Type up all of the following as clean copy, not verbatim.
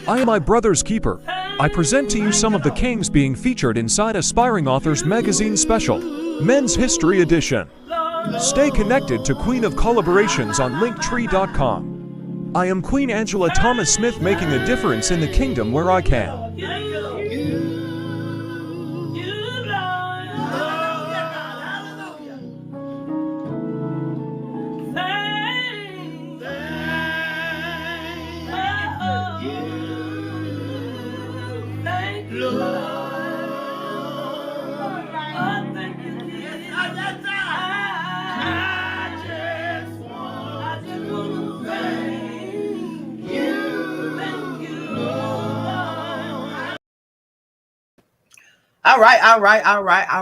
I am my brother's keeper. I present to you some of the kings being featured inside Aspiring Authors Magazine Special, Men's History Edition. Stay connected to Queen of Collaborations on LINKTREE.com. I am Queen Angela Thomas Smith, making a difference in the kingdom where I can. All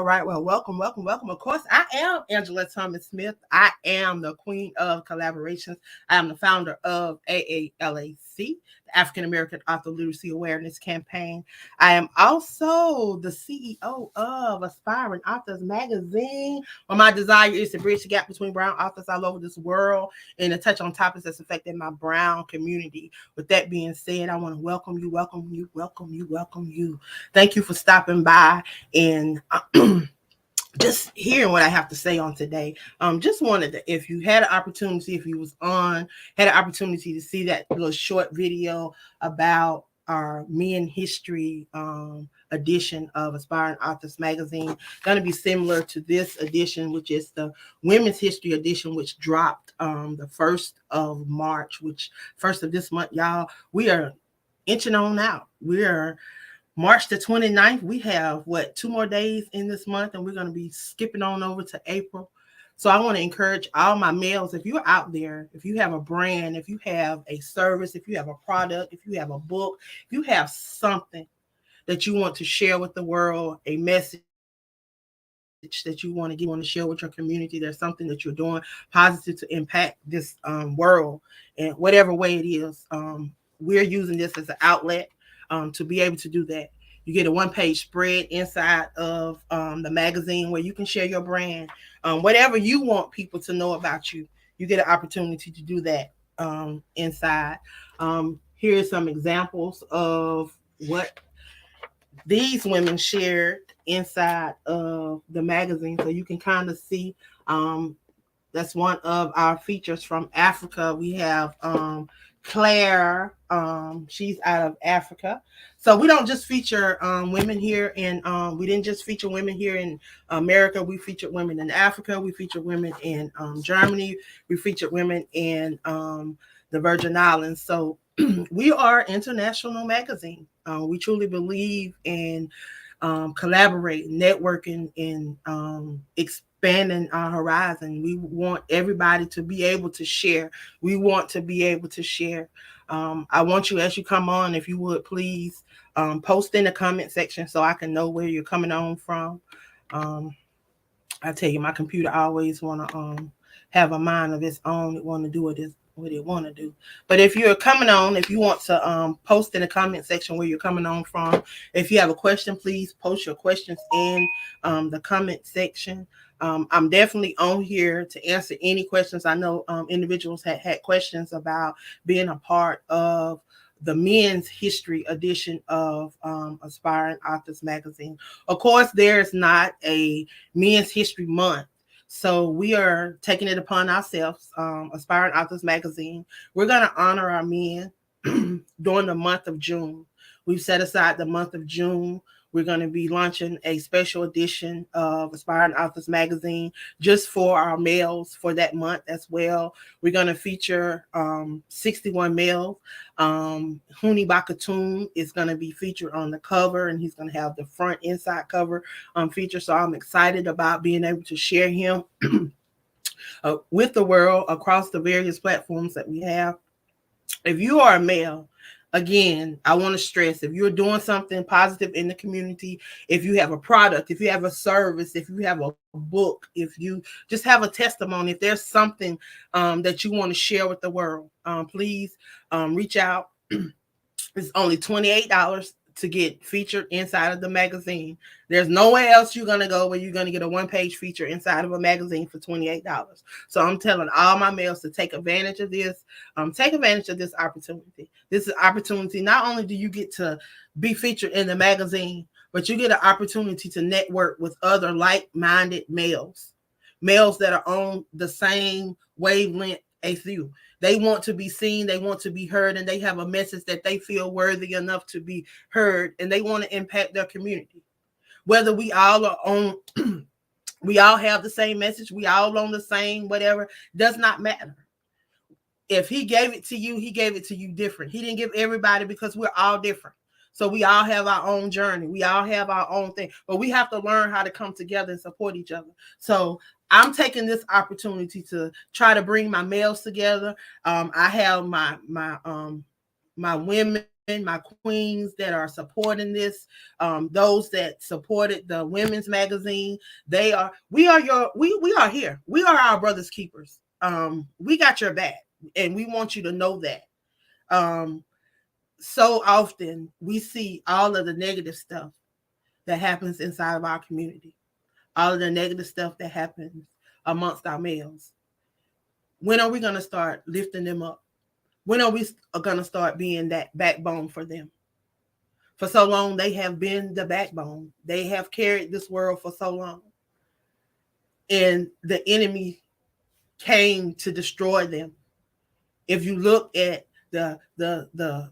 right. Well, welcome. Of course, I am Angela Thomas Smith. I am the Queen of Collaborations. I am the founder of AALAC, the African American Author Literacy Awareness Campaign. I am also the CEO of Aspiring Authors Magazine, where my desire is to bridge the gap between brown authors all over this world and to touch on topics that's affecting my brown community. With that being said, I want to welcome you. Thank you for stopping by and just hearing what I have to say on today. Just wanted to, if you had an opportunity, if you was on, had an opportunity to see that little short video about our Men History edition of Aspiring Authors Magazine, going to be similar to this edition, which is the Women's History edition, which dropped the 1st of March, which 1st of this month, y'all. We are inching on out. We are March the 29th, we have, 2 more days in this month, and we're going to be skipping on over to April. So I want to encourage all my males, if you're out there, if you have a brand, if you have a service, if you have a product, if you have a book, if you have something that you want to share with the world, a message that you want to share with your community, there's something that you're doing positive to impact this world in whatever way it is, we're using this as an outlet to be able to do that. You get a one-page spread inside of the magazine where you can share your brand. Whatever you want people to know about you, you get an opportunity to do that inside. Here are some examples of what these women shared inside of the magazine, so you can kind of see. That's one of our features from Africa. We have Claire, she's out of Africa. So we don't just feature women here in, we didn't just feature women here in America. We featured women in Africa. We featured women in Germany. We featured women in the Virgin Islands. So we are an international magazine. We truly believe in collaborating, networking, and expanding our horizon. We want everybody to be able to share. We want to be able to share. I want you, as you come on, if you would please post in the comment section so I can know where you're coming on from. I tell you, my computer always want to have a mind of its own. It want to do what it want to do. But if you're coming on, if you want to post in the comment section where you're coming on from, if you have a question, please post your questions in the comment section. I'm definitely on here to answer any questions. I know individuals had questions about being a part of the Men's History edition of Aspiring Authors Magazine. Of course, there's not a Men's History Month, so we are taking it upon ourselves, Aspiring Authors Magazine. We're going to honor our men during the month of June. We've set aside the month of June. We're going to be launching a special edition of Aspiring Authors Magazine just for our males for that month as well. We're going to feature 61 males. Huni Bakatoon is going to be featured on the cover, and he's going to have the front inside cover feature. So I'm excited about being able to share him with the world across the various platforms that we have. If you are a male, again, I want to stress, if you're doing something positive in the community, if you have a product, if you have a service, if you have a book, if you just have a testimony, if there's something that you want to share with the world, please reach out. It's only $28 to get featured inside of the magazine. There's nowhere else you're going to go where you're going to get a one-page feature inside of a magazine for $28. So I'm telling all my males to take advantage of this. Take advantage of this opportunity. This is opportunity. Not only do you get to be featured in the magazine, but you get an opportunity to network with other like-minded males that are on the same wavelength as you. They want to be seen, they want to be heard, and they have a message that they feel worthy enough to be heard, and they want to impact their community. Whether we all are on, we all have the same message, we all on the same whatever, does not matter. If he gave it to you, he gave it to you different. He didn't give everybody, because we're all different. So we all have our own journey. We all have our own thing, but we have to learn how to come together and support each other. So I'm taking this opportunity to try to bring my males together. I have my women, my queens that are supporting this. Those that supported the women's magazine, we are here. We are our brother's keepers. We got your back, and we want you to know that. So often we see all of the negative stuff that happens inside of our community, all of the negative stuff that happens amongst our males. When are we going to start lifting them up? When are we going to start being that backbone for them? For so long, they have been the backbone. They have carried this world for so long. And the enemy came to destroy them. If you look at the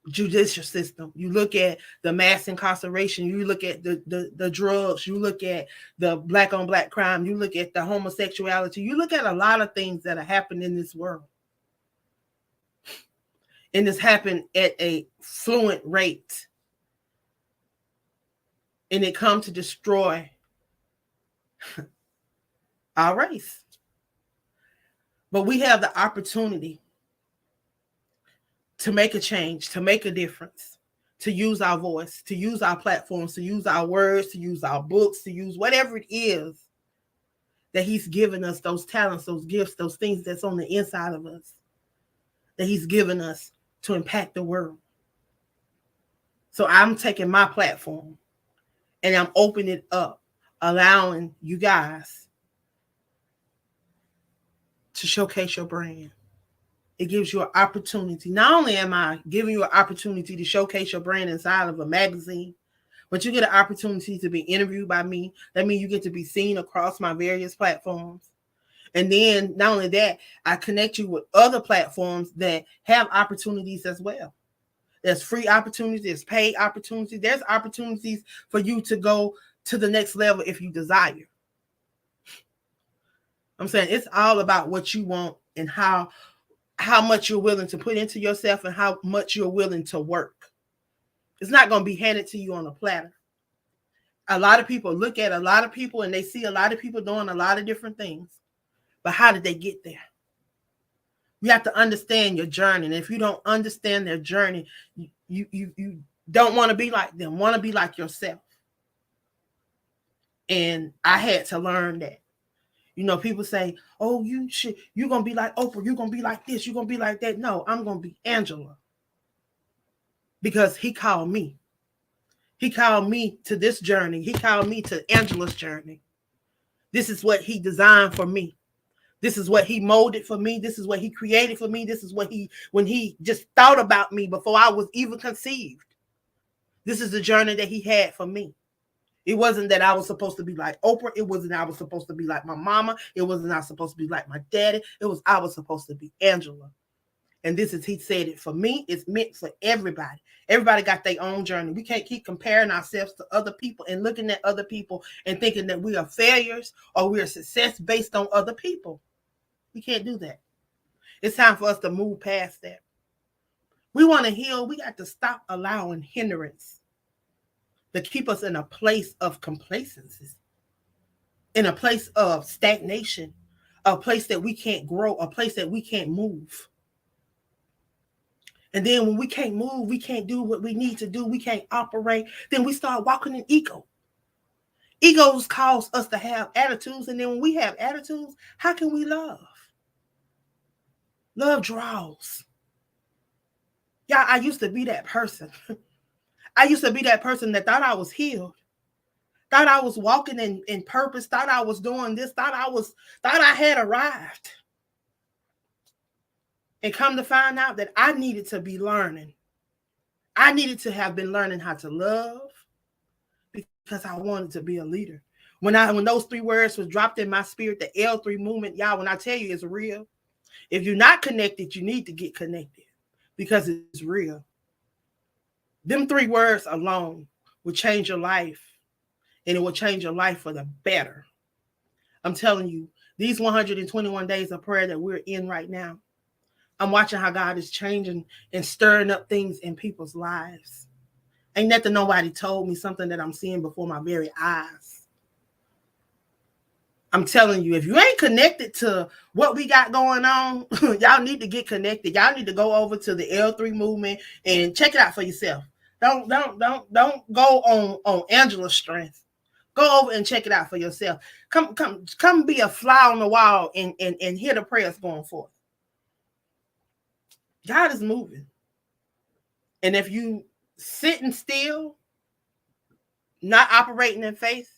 judicial system, you look at the mass incarceration, you look at the drugs, you look at the black on black crime, you look at the homosexuality, you look at a lot of things that are happening in this world. And it's happened at a fluent rate. And it comes to destroy our race. But we have the opportunity to make a change, to make a difference, to use our voice, to use our platforms, to use our words, to use our books, to use whatever it is that he's given us, those talents, those gifts, those things that's on the inside of us, that he's given us to impact the world. So I'm taking my platform and I'm opening it up, allowing you guys to showcase your brand. It gives you an opportunity. Not only am I giving you an opportunity to showcase your brand inside of a magazine, but you get an opportunity to be interviewed by me. That means you get to be seen across my various platforms. And then not only that, I connect you with other platforms that have opportunities as well. There's free opportunities, there's paid opportunities, there's opportunities for you to go to the next level if you desire. I'm saying it's all about what you want and how much you're willing to put into yourself and how much you're willing to work. It's not going to be handed to you on a platter. A lot of people look at a lot of people and they see a lot of people doing a lot of different things. But how did they get there? You have to understand your journey. And if you don't understand their journey, you don't want to be like them. Want to be like yourself. And I had to learn that. You know, people say, oh, you're going to be like Oprah. You're going to be like this. You're going to be like that. No, I'm going to be Angela. Because he called me. He called me to this journey. He called me to Angela's journey. This is what he designed for me. This is what he molded for me. This is what he created for me. This is what when he just thought about me before I was even conceived. This is the journey that he had for me. It wasn't that I was supposed to be like Oprah. It wasn't I was supposed to be like my mama. It wasn't I supposed to be like my daddy. It was I was supposed to be Angela. And this is, he said it for me. It's meant for everybody. Everybody got their own journey. We can't keep comparing ourselves to other people and looking at other people and thinking that we are failures or we are success based on other people. We can't do that. It's time for us to move past that. We want to heal. We got to stop allowing hindrance to keep us in a place of complacency, in a place of stagnation, a place that we can't grow, a place that we can't move. And then when we can't move, we can't do what we need to do, we can't operate, then we start walking in ego. Egos cause us to have attitudes, and then when we have attitudes, how can we love? Love draws. Yeah, I used to be that person. I used to be that person that thought I was healed, thought I was walking in purpose, thought I was doing this, thought I had arrived. And come to find out that I needed to be learning. I needed to have been learning how to love because I wanted to be a leader. When those 3 words was dropped in my spirit, the L3 movement, y'all, when I tell you it's real, if you're not connected, you need to get connected because it's real. Them 3 words alone will change your life, and it will change your life for the better. I'm telling you, these 121 days of prayer that we're in right now, I'm watching how God is changing and stirring up things in people's lives. Ain't nothing nobody told me, something that I'm seeing before my very eyes. I'm telling you, if you ain't connected to what we got going on, y'all need to get connected. Y'all need to go over to the L3 movement and check it out for yourself. Don't go on Angela's strength. Go over and check it out for yourself. Come be a fly on the wall and hear the prayers going forth. God is moving. And if you sitting still, not operating in faith,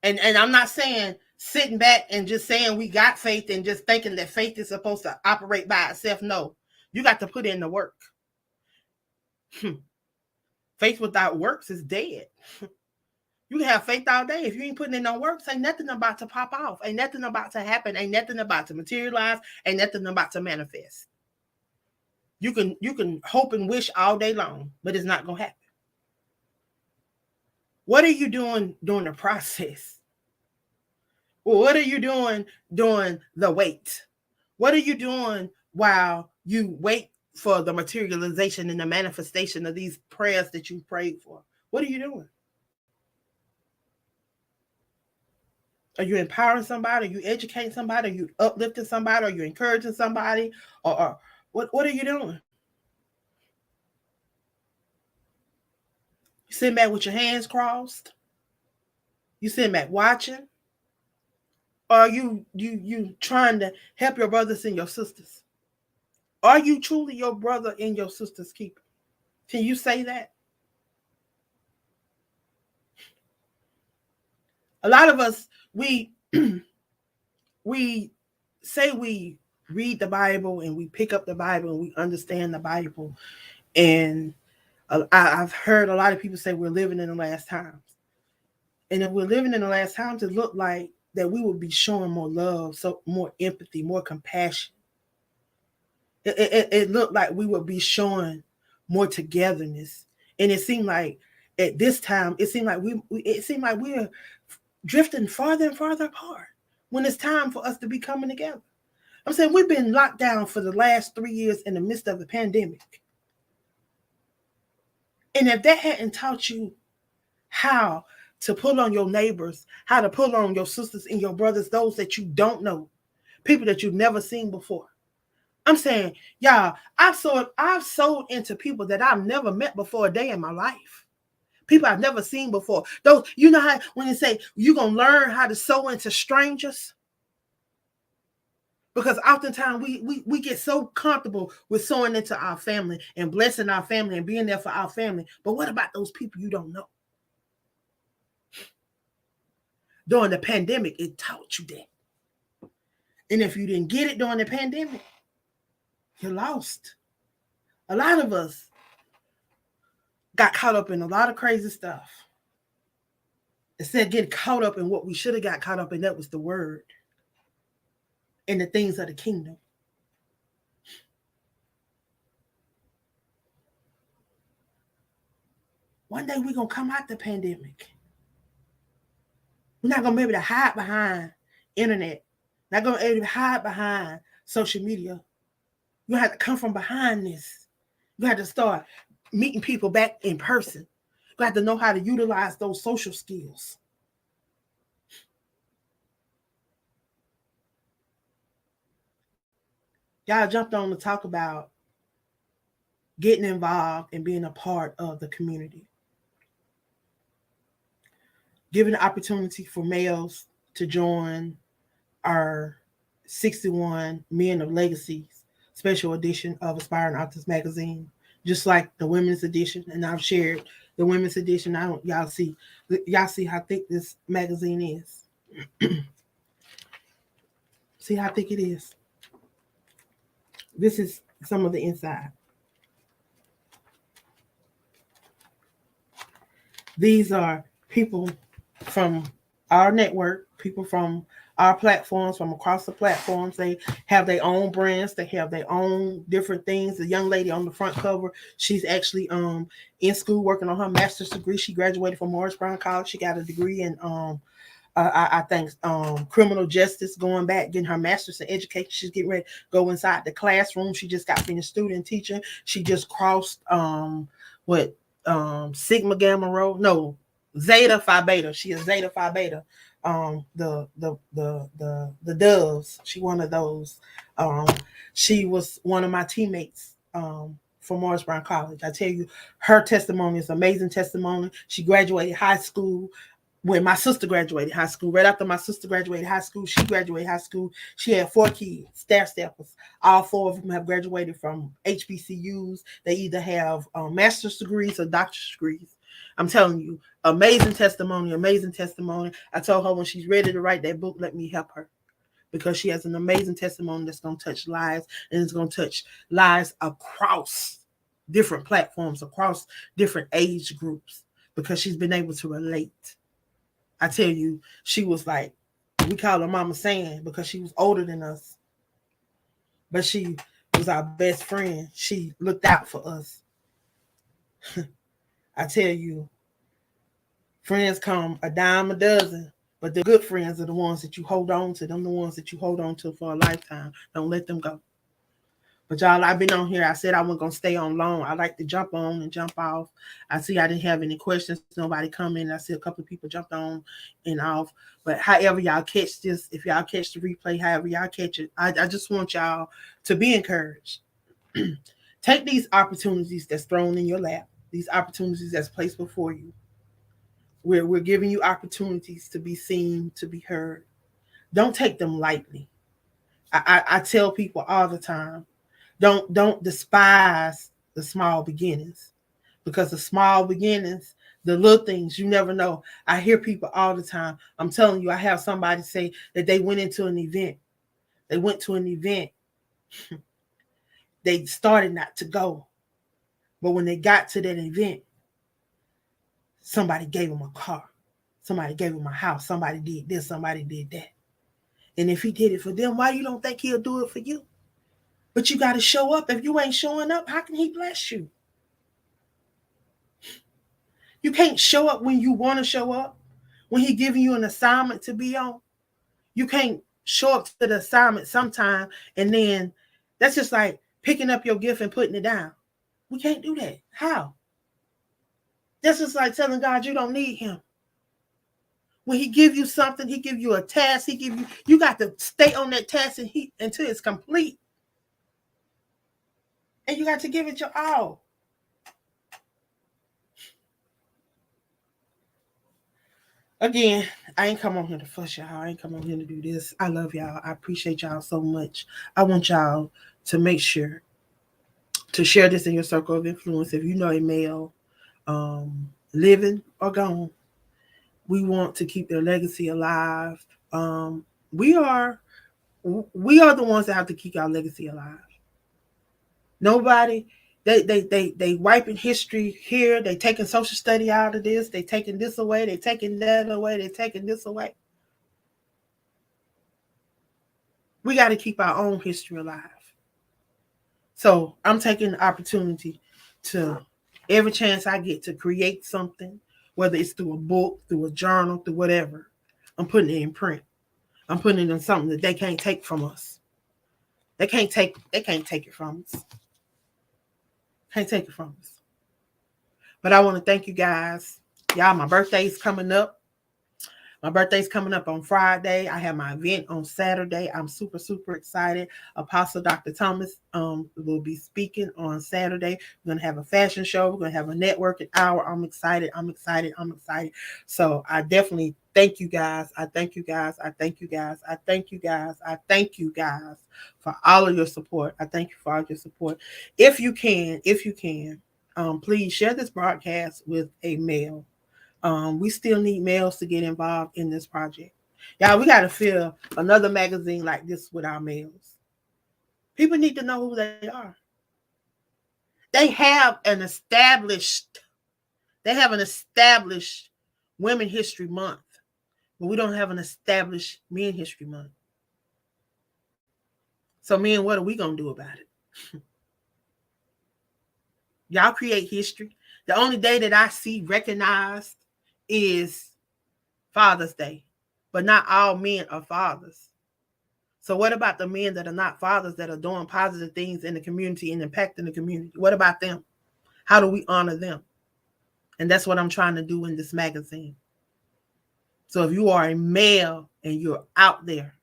and I'm not saying sitting back and just saying we got faith and just thinking that faith is supposed to operate by itself. No, you got to put in the work. Faith without works is dead. You can have faith all day. If you ain't putting in no works, ain't nothing about to pop off. Ain't nothing about to happen. Ain't nothing about to materialize. Ain't nothing about to manifest. You can hope and wish all day long, but it's not going to happen. What are you doing during the process? Well, what are you doing during the wait? What are you doing while you wait for the materialization and the manifestation of these prayers that you prayed for? What are you doing? Are you empowering somebody? Are you educating somebody? Are you uplifting somebody? Are you encouraging somebody? Or what are you doing? You sitting back with your hands crossed? You sitting back watching? Or are you trying to help your brothers and your sisters? Are you truly your brother and your sister's keeper? Can you say that? A lot of us, we say we read the Bible and we pick up the Bible and we understand the Bible. And I've heard a lot of people say we're living in the last times. And if we're living in the last times, it looked like that we would be showing more love, so more empathy, more compassion. It looked like we would be showing more togetherness. And it seemed like at this time, it seemed like we're drifting farther and farther apart when it's time for us to be coming together. I'm saying we've been locked down for the last 3 years in the midst of the pandemic. And if that hadn't taught you how to pull on your neighbors, how to pull on your sisters and your brothers, those that you don't know, people that you've never seen before. I'm saying, y'all, I've sold into people that I've never met before a day in my life. People I've never seen before. Those, you know how when you say you're going to learn how to sow into strangers? Because oftentimes we get so comfortable with sowing into our family and blessing our family and being there for our family. But what about those people you don't know? During the pandemic, it taught you that. And if you didn't get it during the pandemic, you're lost. A lot of us got caught up in a lot of crazy stuff. Instead of getting caught up in what we should have got caught up in, that was the word and the things of the kingdom. One day we're going to come out the pandemic. We're not going to be able to hide behind internet. Not going to be able to hide behind social media. You have to come from behind this. You have to start meeting people back in person. You have to know how to utilize those social skills. Y'all jumped on to talk about getting involved and being a part of the community. Giving the opportunity for males to join our 61 Men of Legacies special edition of Aspiring Authors magazine just like the women's edition. And I've shared the women's edition. I don't y'all see how thick this magazine is. See how thick it is. This is some of the inside. These are people from our network, people from our platforms, from across the platforms. They have their own brands. They have their own different things. The young lady on the front cover, she's actually in school working on her master's degree. She graduated from Morris Brown College. She got a degree in I think criminal justice, going back, getting her master's in education. She's getting ready to go inside the classroom. She just got finished student teaching. She just crossed what Sigma Gamma Rho, no, Zeta Phi Beta. She is Zeta Phi Beta. The doves. She one of those. She was one of my teammates from Morris Brown College. I tell you, her testimony is amazing testimony. She graduated high school when my sister graduated high school. Right after my sister graduated high school, she graduated high school. She had 4 kids, staff staffers. All 4 of them have graduated from HBCUs. They either have master's degrees or doctor's degrees. I'm telling you, amazing testimony, amazing testimony. I told her when she's ready to write that book, let me help her, because she has an amazing testimony that's going to touch lives, and it's going to touch lives across different platforms, across different age groups, because she's been able to relate. I tell you, she was like, we call her Mama Sand because she was older than us. But she was our best friend. She looked out for us. I tell you, friends come a dime a dozen, but the good friends are the ones that you hold on to. Them the ones that you hold on to for a lifetime. Don't let them go. But y'all, I've been on here. I said I wasn't going to stay on long. I like to jump on and jump off. I see I didn't have any questions. Nobody come in. I see a couple of people jumped on and off. But however y'all catch this, if y'all catch the replay, however y'all catch it, I just want y'all to be encouraged. Take these opportunities that's thrown in your lap, these opportunities that's placed before you. We're giving you opportunities to be seen, to be heard. Don't take them lightly. I tell people all the time, don't despise the small beginnings, because the small beginnings, the little things, you never know. I hear people all the time. I'm telling you, I have somebody say that they went into an event. They went to an event. They started not to go. But when they got to that event, somebody gave them a car. Somebody gave them a house. Somebody did this. Somebody did that. And if he did it for them, why you don't think he'll do it for you? But you got to show up. If you ain't showing up, how can he bless you? You can't show up when you want to show up. When he giving you an assignment to be on, you can't show up to the assignment sometime and then that's just like picking up your gift and putting it down. We can't do that. How? That's just like telling God you don't need him. When he give you something, he give you a task, you got to stay on that task until it's complete. And you got to give it your all. Again, I ain't come on here to fuss y'all. I ain't come on here to do this. I love y'all. I appreciate y'all so much. I want y'all to make sure to share this in your circle of influence. If you know a male, living or gone, we want to keep their legacy alive. We are the ones that have to keep our legacy alive. Nobody, they wiping history here. They taking social study out of this. They taking this away. They taking that away. They taking this away. We got to keep our own history alive. So I'm taking the opportunity to, every chance I get, to create something, whether it's through a book, through a journal, through whatever. I'm putting it in print. I'm putting it in something that they can't take from us. They can't take it from us. Can't take it from us. But I want to thank you guys. Y'all, my birthday's coming up. My birthday's coming up on Friday. I have my event on Saturday. I'm super, super excited. Apostle Dr. Thomas will be speaking on Saturday. We're going to have a fashion show. We're going to have a networking hour. I'm excited. I'm excited. I'm excited. So I definitely thank you guys. I thank you guys. I thank you guys. I thank you guys. I thank you guys for all of your support. I thank you for all your support. If you can, please share this broadcast with a male. We still need males to get involved in this project. Y'all, we got to fill another magazine like this with our males. People need to know who they are. They have an established Women History Month, but we don't have an established Men History Month. So men, what are we going to do about it? Y'all create history. The only day that I see recognized is Father's Day, but not all men are fathers. So what about the men that are not fathers that are doing positive things in the community and impacting the community? What about them? How do we honor them? And that's what I'm trying to do in this magazine. So if you are a male and you're out there,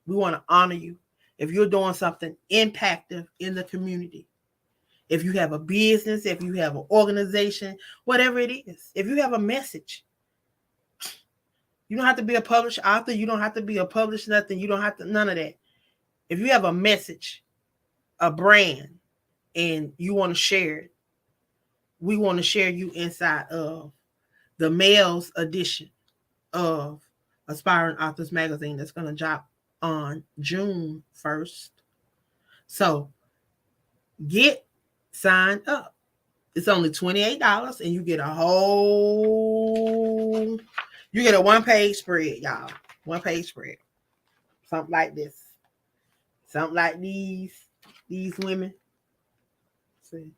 we want to honor you. If you're doing something impactful in the community, if you have a business, if you have an organization, whatever it is, if you have a message, you don't have to be a published author. You don't have to be a published nothing. You don't have to, none of that. If you have a message, a brand, and you want to share it, we want to share you inside of the males edition of Aspiring Authors Magazine that's going to drop on June 1st. So get signed up. It's only $28 and you get a one-page spread, y'all. One-page spread. Something like this. Something like these women. See.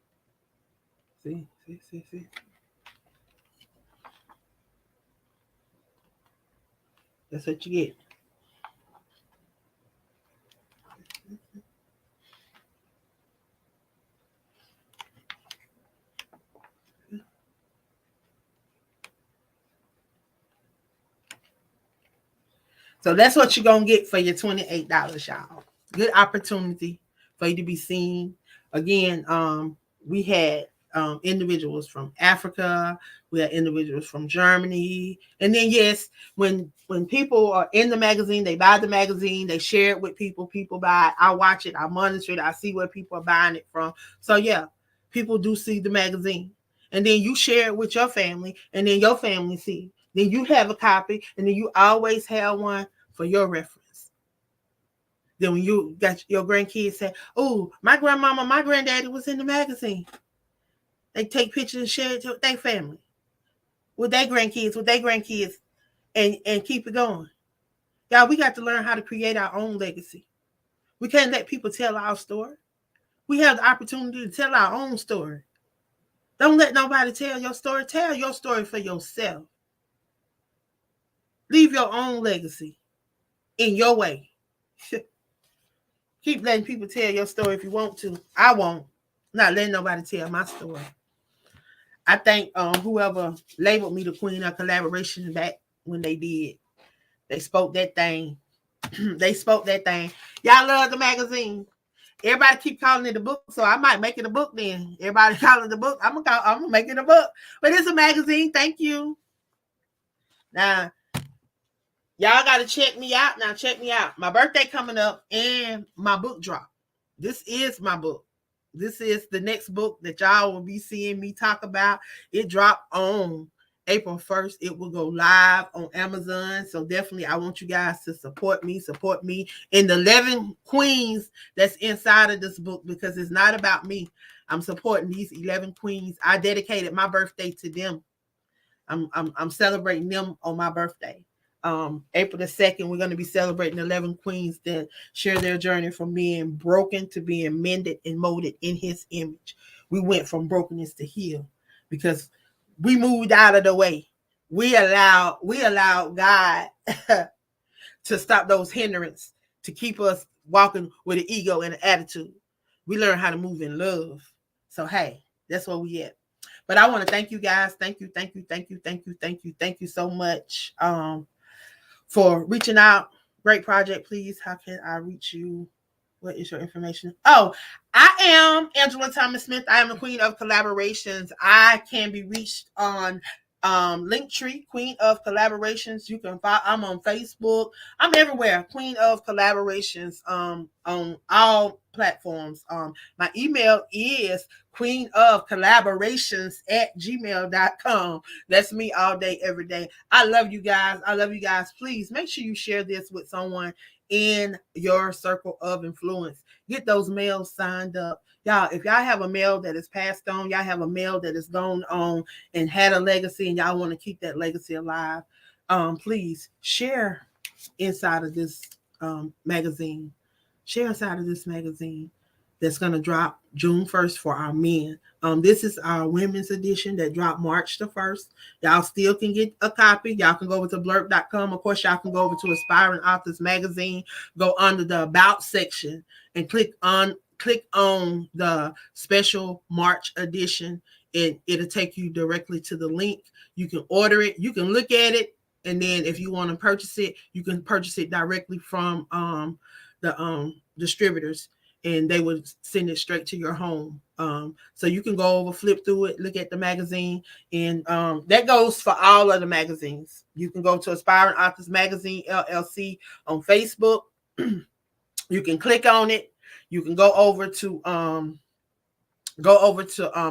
That's what you get. So that's what you're going to get for your $28, y'all. Good opportunity for you to be seen. Again, we had individuals from Africa. We had individuals from Germany. And then, yes, when people are in the magazine, they buy the magazine, they share it with people. People buy it. I watch it. I monitor it. I see where people are buying it from. So, yeah, people do see the magazine. And then you share it with your family, and then your family see. Then you have a copy, and then you always have one for your reference. Then when you got your grandkids say, oh, my grandmama, my granddaddy was in the magazine. They take pictures and share it with their family, with their grandkids, and keep it going. Y'all, we got to learn how to create our own legacy. We can't let people tell our story. We have the opportunity to tell our own story. Don't let nobody tell your story. Tell your story for yourself. Leave your own legacy in your way. Keep letting people tell your story if you want to. I won't. Not letting nobody tell my story. I thank whoever labeled me the queen of collaboration back when they did. They spoke that thing. They spoke that thing. Y'all love the magazine. Everybody keep calling it a book, so I might make it a book then. Everybody calling it a book. I'm gonna make it a book. But it's a magazine. Thank you. Now, y'all got to check me out. Now, check me out. My birthday coming up and my book drop. This is my book. This is the next book that y'all will be seeing me talk about. It dropped on April 1st. It will go live on Amazon. So definitely I want you guys to support me in the 11 queens that's inside of this book, because it's not about me. I'm supporting these 11 queens. I dedicated my birthday to them. I'm celebrating them on my birthday. April the 2nd, we're going to be celebrating 11 queens that share their journey from being broken to being mended and molded in his image. We went from brokenness to heal because we moved out of the way. We allowed God to stop those hindrances, to keep us walking with an ego and an attitude. We learned how to move in love. So, hey, that's where we at. But I want to thank you guys. Thank you so much. for reaching out. Great project, please. How can I reach you? What is your information? Oh, I am Angela Thomas Smith. I am the Queen of Collaborations. I can be reached on LINKTREE, Queen of Collaborations. You can find. I'm on Facebook. I'm everywhere. Queen of Collaborations. On all platforms. My email is queenofcollaborations@gmail.com. That's me all day, every day. I love you guys. I love you guys. Please make sure you share this with someone in your circle of influence. Get those males signed up. Y'all, if y'all have a male that is passed on, y'all have a male that is gone on and had a legacy and y'all want to keep that legacy alive, please share inside of this magazine. Share inside of this magazine that's going to drop June 1st for our men. This is our women's edition that dropped March the 1st. Y'all still can get a copy. Y'all can go over to blurb.com. Of course, y'all can go over to Aspiring Authors Magazine, go under the About section and click on the special March edition, and it'll take you directly to the link. You can order it. You can look at it. And then if you want to purchase it, you can purchase it directly from the distributors, and they would send it straight to your home. So you can go over, flip through it, look at the magazine, and that goes for all of the magazines. You can go to Aspiring Authors Magazine, LLC on Facebook. You can click on it. You can go over to the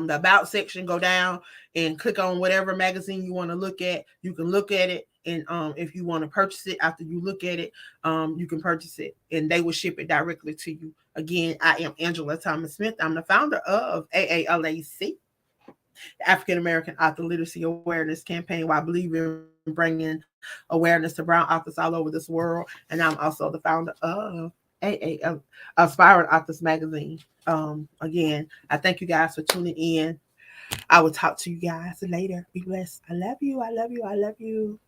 About section, go down and click on whatever magazine you want to look at. You can look at it, and if you want to purchase it after you look at it, you can purchase it, and they will ship it directly to you. Again, I am Angela Thomas Smith. I'm the founder of AALAC, the African American Author Literacy Awareness Campaign, where I believe in bringing awareness to brown authors all over this world. And I'm also the founder of Aspiring Authors Magazine. Again, I thank you guys for tuning in. I will talk to you guys later. Be blessed. I love you. I love you. I love you.